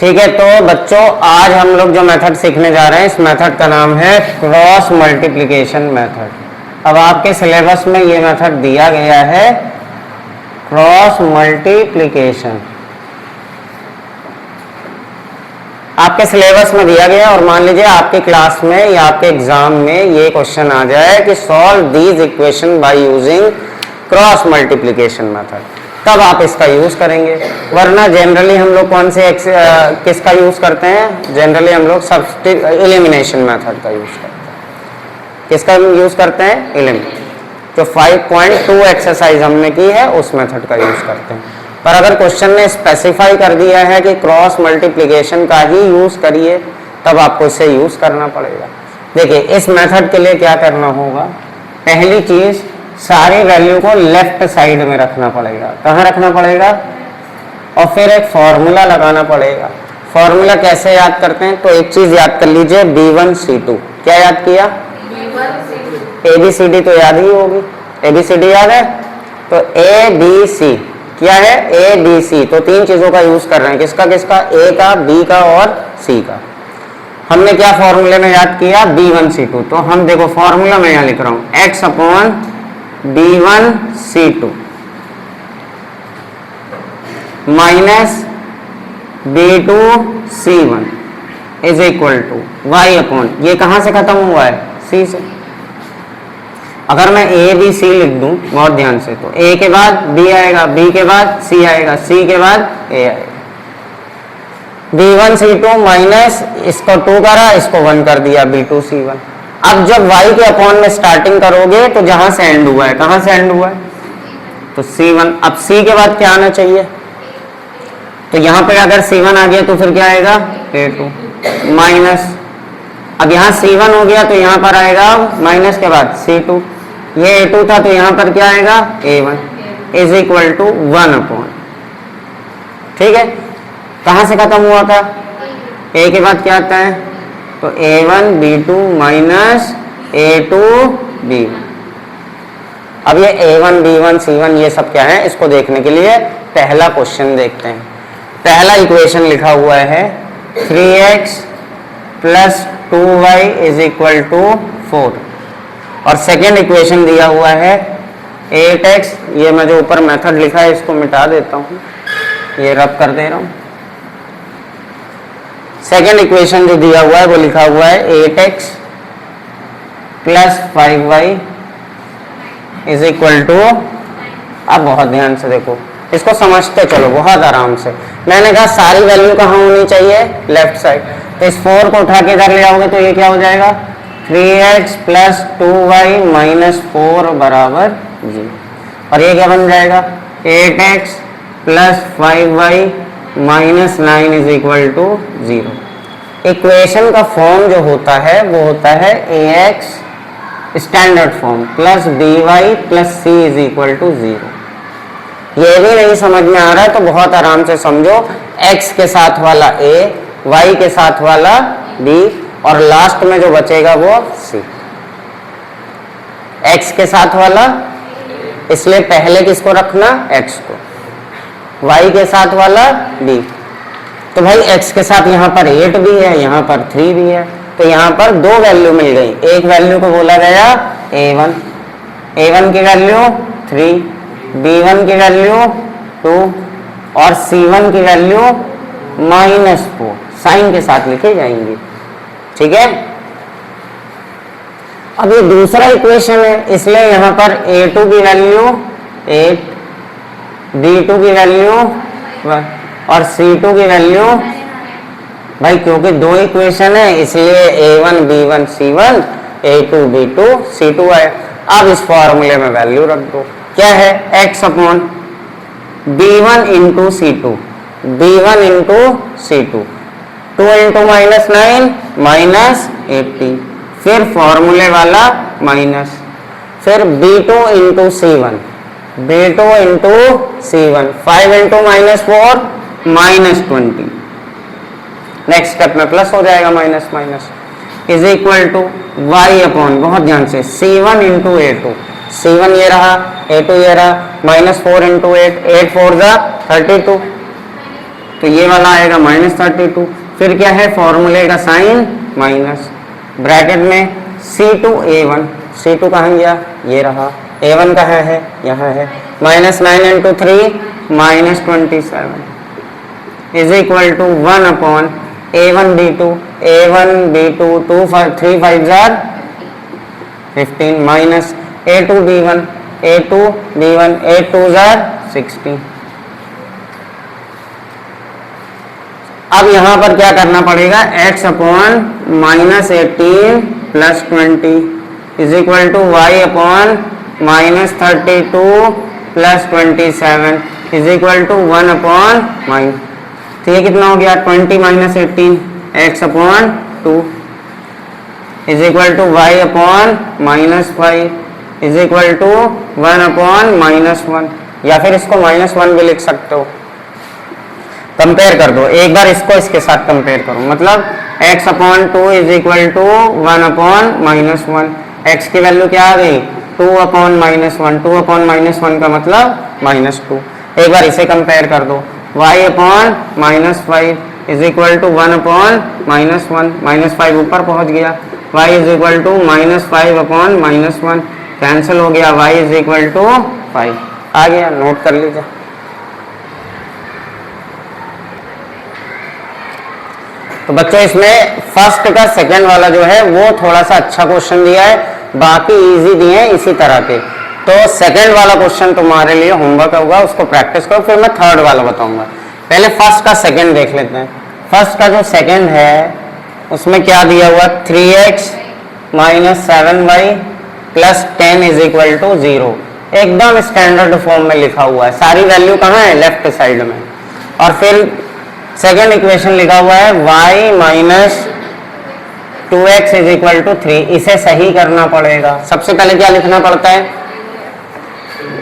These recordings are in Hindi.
ठीक है, तो बच्चों आज हम लोग जो मेथड सीखने जा रहे हैं, इस मेथड का नाम है क्रॉस मल्टीप्लिकेशन मेथड। अब आपके सिलेबस में ये मेथड दिया गया है, क्रॉस मल्टीप्लिकेशन आपके सिलेबस में दिया गया। और मान लीजिए आपके क्लास में या आपके एग्जाम में ये क्वेश्चन आ जाए कि solve these equation by using cross multiplication method, तब आप इसका यूज करेंगे। वरना जनरली हम लोग कौन से किसका यूज करते हैं? जनरली हम लोग एलिमिनेशन मेथड का यूज करते हैं। किसका यूज करते हैं? एलिमिनेशन। जो 5.2 एक्सरसाइज हमने की है उस मेथड का यूज करते हैं। पर अगर क्वेश्चन ने स्पेसिफाई कर दिया है कि क्रॉस मल्टीप्लिकेशन का ही यूज करिए, तब आपको इसे यूज करना पड़ेगा। देखिए इस मेथड के लिए क्या करना होगा, पहली चीज सारी वैल्यू को लेफ्ट साइड में रखना पड़ेगा। कहाँ रखना पड़ेगा? और फिर एक फॉर्मूला लगाना पड़ेगा। फॉर्मूला कैसे याद करते हैं? तो एक चीज याद कर लीजिए, B1 C2। क्या याद किया? ABCD तो याद ही होगी। ABCD याद है? तो ABC क्या है? ABC। तो तीन चीजों का यूज कर रहे हैं। किसका किसका? A का, B का और C का। हमने क्या फॉर्मूले में याद किया? B1 C2। तो हम देखो फॉर्मूला में यहाँ लिख रहा हूं, x upon B1 C2 minus B2 C1 is equal to y upon, ये कहां से खत्म हुआ है? C से। अगर मैं A B C लिख दूं बहुत ध्यान से, तो A के बाद B आएगा, B के बाद C आएगा, C के बाद A आएगा। B1 C2 माइनस इसको 2 करा, इसको 1 कर दिया, B2 C1। अब जब y के अपॉन में स्टार्टिंग करोगे तो जहां से एंड हुआ है, कहां से एंड हुआ है? तो C1। अब C के बाद क्या आना चाहिए? तो यहां पे अगर C1 आ गया तो फिर क्या आएगा? A2 माइनस, अब यहां C1 हो गया तो यहां पर आएगा माइनस के बाद C2। ये A2 था तो यहां पर क्या आएगा? A1 is equal to 1 upon, ठीक है। कहां से खत्म हुआ था? A के बाद क्या आता है? तो A1 B2 minus A2 B1। अब ये A1 B1 C1 ये सब क्या है, इसको देखने के लिए पहला क्वेश्चन देखते हैं। पहला इक्वेशन लिखा हुआ है 3x plus 2y is equal to 4। और सेकेंड इक्वेशन दिया हुआ है 8x, ये मैं जो ऊपर मेथड लिखा है इसको मिटा देता हूँ, ये रब कर दे रहा हूँ। सेकेंड इक्वेशन जो दिया हुआ है वो लिखा हुआ है 8x plus 5y is equal to, अब बहुत ध्यान से देखो, इसको समझते चलो बहुत आराम से। मैंने कहा सारी वैल्यू कहाँ होनी चाहिए? Left side. तो इस 4 को उठा के इधर ले आओगे तो ये क्या हो जाएगा? 3x प्लस 2y माइनस 4 बराबर 0। और ये क्या बन जाएगा? 8x plus 5y minus 9 is equal to 0। Equation का फॉर्म जो होता है वो होता है ax standard form plus by plus c is equal to 0। ये भी नहीं समझ में आ रहा है तो बहुत आराम से समझो, x के साथ वाला a, y के साथ वाला b और लास्ट में जो बचेगा वो c। x के साथ वाला, इसलिए पहले किसको रखना? x को। y के साथ वाला b, तो भाई x के साथ यहाँ पर 8 भी है, यहाँ पर 3 भी है, तो यहाँ पर दो वैल्यू मिल गई। एक वैल्यू को बोला गया a1, a1 की वैल्यू 3, b1 की वैल्यू 2 और c1 की वैल्यू -4 साइन के साथ लिखे जाएंगे, ठीक है। अब ये दूसरा इक्वेशन है, इसलिए यहाँ पर a2 की वैल्यू 8, b2 की वैल्यू 1 और c2 की वैल्यू, भाई क्योंकि दो इक्वेशन है इसलिए a1 b1 c1 a2 b2 c2 है। अब इस फॉर्मूले में वैल्यू रख दो, क्या है? x upon b1 into c2, b1 into c2, 2 into -9 -18, फिर फॉर्मूले वाला माइनस, फिर b2 into c1, b2 into c1, 5 into -4 -20। Next step में प्लस हो जाएगा, minus minus is equal to y upon, बहुत ध्यान से, c1 इंटू a2, c1 ये रहा, a2 ये रहा, -4 इंटू 8, 8 4 जा 32, तो ये वाला आएगा -32। फिर क्या है, फॉर्मूले का साइन माइनस, ब्रैकेट में C2A1, C2 कहाँ गया, ये रहा, A1 कहाँ है, यहाँ है, -9 × 3 -27 is equal to 1 upon A1B2, A1B2 2 3 5 जार 15 माइनस A2B1, A2B1 8 2 जार 16। अब यहां पर क्या करना पड़ेगा, x upon -18 plus 20 is equal to y upon -32 plus 27 is equal to 1 upon minus, तो ये कितना हो गया 20 minus 18 x upon 2 is equal to y upon -5 is equal to 1 upon -1, या फिर इसको -1 भी लिख सकते हो। कंपेयर कर दो एक बार, इसको इसके साथ कंपेयर करो, मतलब x upon 2 is equal to 1 upon -1, x की वैल्यू क्या आ गई 2 अपॉन -1, 2 अपॉन -1 का मतलब -2। एक बार इसे कंपेयर कर दो, y upon -5 is equal to 1 upon -1, -5 ऊपर पहुंच गया, y is equal to -5 upon -1 cancel हो गया, y इज इक्वल टू 5 आ गया, नोट कर लीजिए। तो बच्चों इसमें फर्स्ट का सेकंड वाला जो है वो थोड़ा सा अच्छा क्वेश्चन दिया है, बाकी इजी दिए हैं इसी तरह के। तो सेकंड वाला क्वेश्चन तुम्हारे लिए होमवर्क होगा, उसको प्रैक्टिस करो, फिर मैं थर्ड वाला बताऊंगा। पहले फर्स्ट का सेकंड देख लेते हैं। फर्स्ट का जो सेकंड है उसमें क्या दिया हुआ, 3x - 7y + 10 is equal to 0, एकदम स्टैंडर्ड फॉर्म में लिखा हुआ है, सारी वैल्यू कहाँ है, लेफ्ट साइड में। और फिर सेकेंड इक्वेशन लिखा हुआ है y - 2x is equal to 3, इसे सही करना पड़ेगा। सबसे पहले क्या लिखना पड़ता है,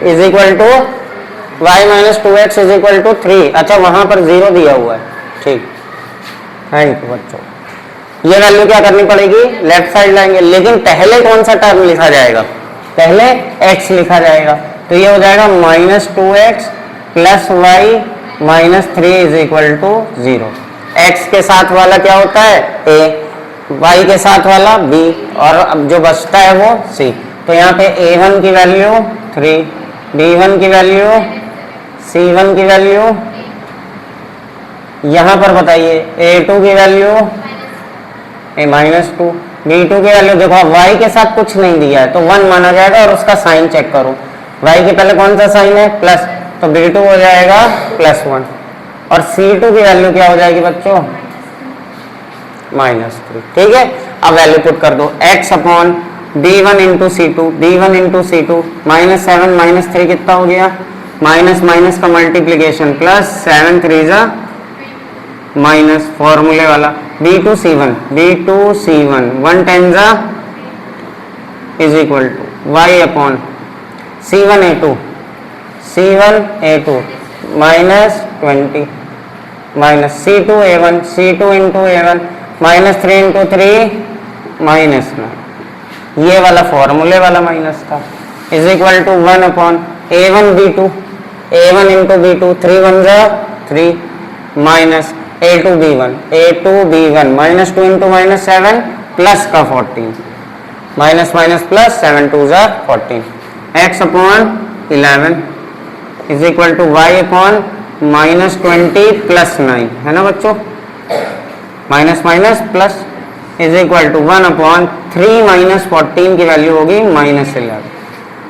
is equal to y - 2x is equal to 3, अच्छा वहां पर 0 दिया हुआ है, ठीक, थैंक यू बच्चों। ये वैल्यू क्या करनी पड़ेगी, लेफ्ट साइड लाएंगे, लेकिन पहले कौन सा टर्म लिखा जाएगा, पहले x लिखा जाएगा, तो ये हो जाएगा -2x + y -3 is equal to 0। x के साथ वाला क्या होता है a, y के साथ वाला b, और अब जो बचता है वो c। तो यहाँ पे a1 की वैल्यू 3, b1 की वैल्यू, c1 की वैल्यू, यहाँ पर बताइए a2 की वैल्यू -2, b2 की वैल्यू, देखो अब y के साथ कुछ नहीं दिया है तो 1 माना जाएगा, और उसका साइन चेक करो, y के पहले कौन सा साइन है, प्लस, तो b2 हो जाएगा +1, और c2 की वैल्यू क्या हो जाएगी बच्चों, -3, ठीक है। अब वैल्यू पुट कर दो, x upon b1 × c2, b1 × c2, -7 -3 कितना हो गया, माइनस का मल्टीप्लीकेशन, प्लस 7 3 जा माइनस, फॉर्मूले वाला b2 c1, 1 10 जा is equal to y upon c1 a2 -20 minus c2 a1 × a1 -3 × 3 -9, ये वाला फॉर्मूले वाला माइनस था, is equal to 1 upon a1 b2, a1 × b2 3 1 जा 3 माइनस a2 b1 -2 × -7 प्लस का 14, माइनस प्लस 7 2 जा 14, x upon 11 is equal to y upon -20 + 9, है ना बच्चों, minus plus is equal to 1 upon 3 - 14 की वैल्यू होगी -11।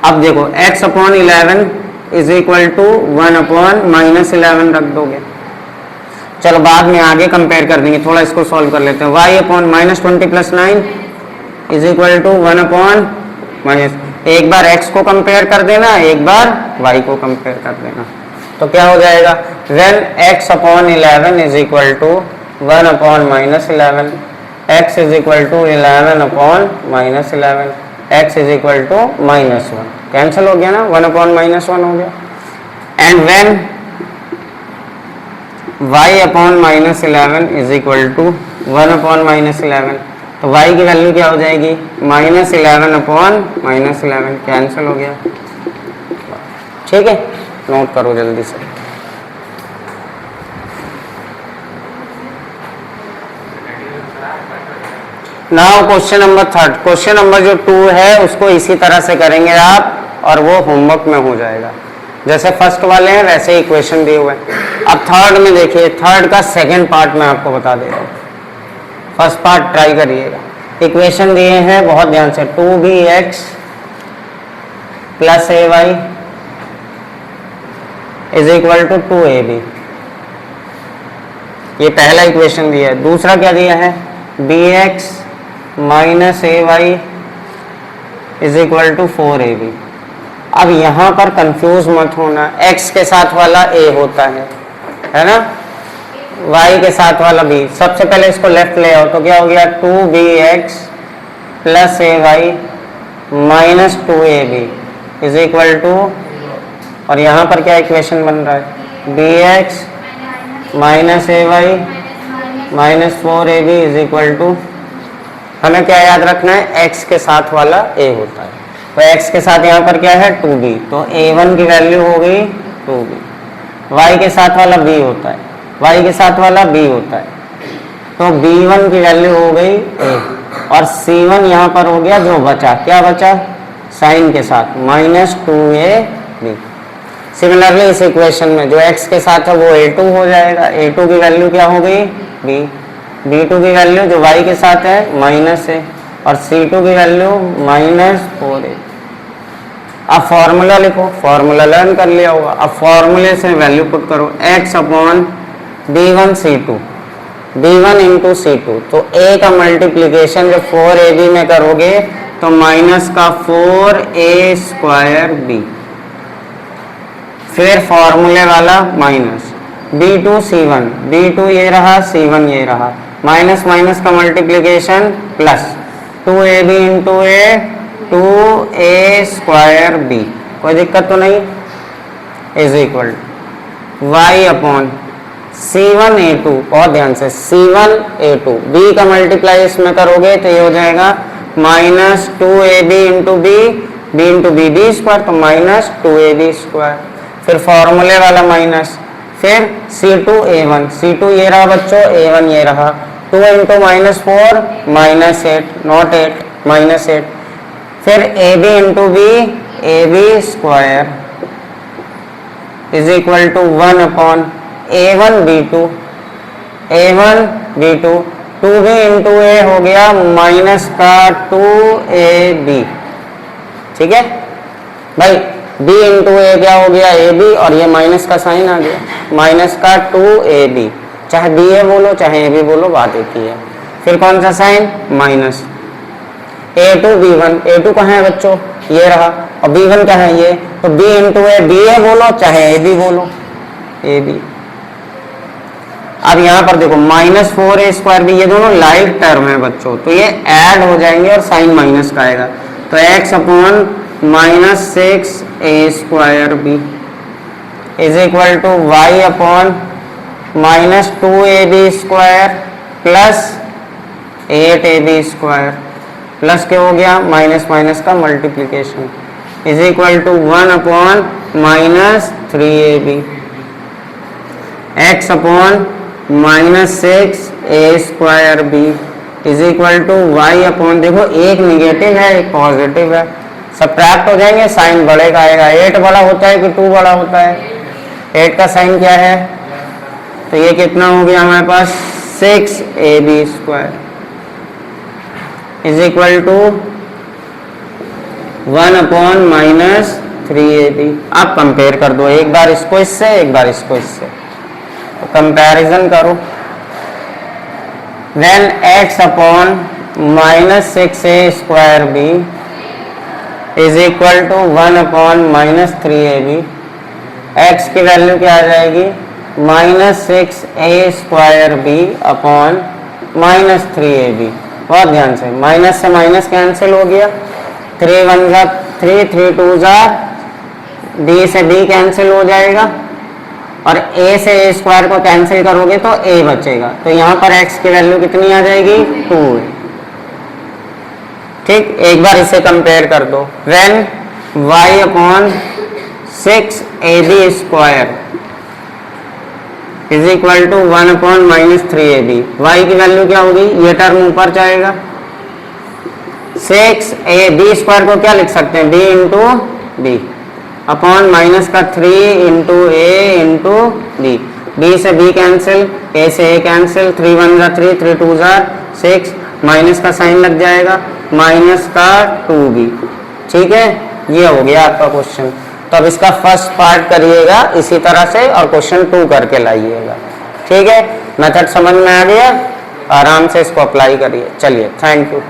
अब देखो x upon 11 is equal to 1 upon -11 रख दोगे, चलो बाद में आगे कंपेयर कर देंगे, थोड़ा इसको सॉल्व कर लेते हैं। y upon -20 + 9 is equal to 1 upon minus, एक बार x को कंपेयर कर देना, एक बार y को कंपेयर कर देना, तो क्या हो जाएगा, when x upon 11 is equal to 1 upon -11, x is equal to 11 upon -11, x is equal to -1, cancel हो गया ना, 1 अपॉन -1 हो गया। And when y upon -11 is equal to 1 upon -11, तो y की वैल्यू क्या हो जाएगी, -11 अपॉन -11, कैंसिल हो गया, ठीक है, नोट करो जल्दी से। Now question number 3, question number जो 2 है उसको इसी तरह से करेंगे आप और वो होमवर्क में हो जाएगा। जैसे फर्स्ट वाले हैं वैसे इक्वेशन दिए हुए हैं। अब थर्ड में देखिए, थर्ड का सेकंड पार्ट मैं आपको बता दे रहा हूँ, फर्स्ट पार्ट ट्राई करिएगा। इक्वेशन दिए हैं बहुत ध्यान से, 2bx plus ay is equal to 2ab, ये पहला इक्वेशन दिया है। दूसरा क्या दिया है, bx minus ay is equal to 4ab। अब यहां पर कंफ्यूज मत होना, x के साथ वाला a होता है ना, y के साथ वाला b। सबसे पहले इसको लेफ्ट ले आओ तो क्या हो गया, 2bx plus ay minus 2ab is equal to, और यहाँ पर क्या इक्वेशन बन रहा है, bx minus ay minus 4ab is equal to, हमें क्या याद रखना है, x के साथ वाला a होता है, तो x के साथ यहाँ पर क्या है 2b, तो a1 की वैल्यू हो गई 2b। y के साथ वाला b होता है, y के साथ वाला b होता है, तो b1 की वैल्यू हो गई a, और c1 यहाँ पर हो गया जो बचा, क्या बचा, साइन के साथ माइनस 2ab। सिमिलरली इस इक्वेशन में जो x के साथ है वो a2 हो जाएगा, a2 की वैल्यू क्या हो गई b, b2 की वैल्यू जो y के साथ है माइनस a, और c2 की वैल्यू माइनस 4a। अब फॉर्मूला लिखो, फॉर्मूला लर्न कर लिया होगा। अब फॉर्मूले से वैल्यू पुट करो, x upon b1 c2, b1 into c2, तो a का मल्टीप्लीकेशन जब 4ab में करोगे तो माइनस का 4a स्क्वायर b, फिर फॉर्मूले वाला माइनस b2 c1, b2 ये रहा, c1 ये रहा, माइनस माइनस का multiplication plus 2ab into a 2a square b, कोई दिक्कत तो नहीं, is equal y upon c1a2, बहुत ध्यान से c1a2, b का मल्टीप्लाई इसमें करोगे तो ये हो जाएगा minus 2ab into b, b into b square, तो माइनस 2ab स्क्वायर, फिर फॉर्मूले वाला माइनस, फिर c2a1, c2 ये रहा बच्चों, a1 ये रहा, 2 into minus 4 minus 8, not 8 minus 8, फिर ab into b, ab square is equal to 1 upon a1 b2, a1 b2, 2b into a हो गया माइनस का 2ab, ठीक है भाई, b इंटू a क्या हो गया ab, और ये माइनस का साइन आ गया, माइनस का 2ab, चाहे ba बोलो चाहे ab बोलो बात एक ही है। फिर कौन सा sign, minus a2 b1, a2 कहाँ है बच्चों, ये रहा, और b1 क्या है ये, तो b इंटू a, ba बोलो चाहे ab बोलो, ab। अब यहाँ पर देखो माइनस 4a स्क्वायर भी, ये दोनों लाइव टर्म है बच्चों, तो ये ऐड हो जाएंगे और साइन माइनस का आएगा, तो x upon minus 6a square b is equal to y upon minus 2ab square plus 8ab square, plus क्या हो गया, माइनस माइनस का multiplication, is equal to 1 upon minus 3ab, x upon minus 6a square b is equal to y upon, देखो एक निगेटिव है एक पॉजिटिव है, सब्ट्रैक्ट हो जाएंगे, साइन बढ़ेगा आएगा, 8 बड़ा होता है कि 2 बड़ा होता है, 8 का साइन क्या है, तो ये कितना हो गया हमारे पास 6ab square is equal to 1 upon minus 3ab। आप कंपेयर कर दो, एक बार इसको इससे एक बार इसको इससे, तो कंपैरिजन करो, then x upon minus 6a square b is equal to 1 upon minus 3ab, x की वैल्यू क्या आ जाएगी, minus 6a square b upon minus 3ab। बहुत ध्यान से, माइनस से माइनस कैंसिल हो गया, 3 1 जा 3, 3 2 जा, b से b कैंसिल हो जाएगा, और a से a स्क्वायर को कैंसिल करोगे तो a बचेगा, तो यहाँ पर x की वैल्यू कितनी आ जाएगी, 2। ठीक, एक बार इसे कंपेयर कर दो, when y upon 6ab square is equal to 1 upon minus 3ab, y की वैल्यू क्या होगी, ये टर्म ऊपर जाएगा, 6 ए बी स्क्वायर को क्या लिख सकते हैं, B into B upon minus का 3 into A into B, B से बी कैंसिल, ए से ए कैंसिल, 3 1 जा 3, 3 2 जा 6, माइनस का साइन लग जाएगा, माइनस का 2b। ठीक है, ये हो गया आपका क्वेश्चन। तो अब इसका फर्स्ट पार्ट करिएगा इसी तरह से और क्वेश्चन 2 करके लाइएगा। ठीक है, मेथड समझ में आ गया, आराम से इसको अप्लाई करिए। चलिए, थैंक यू।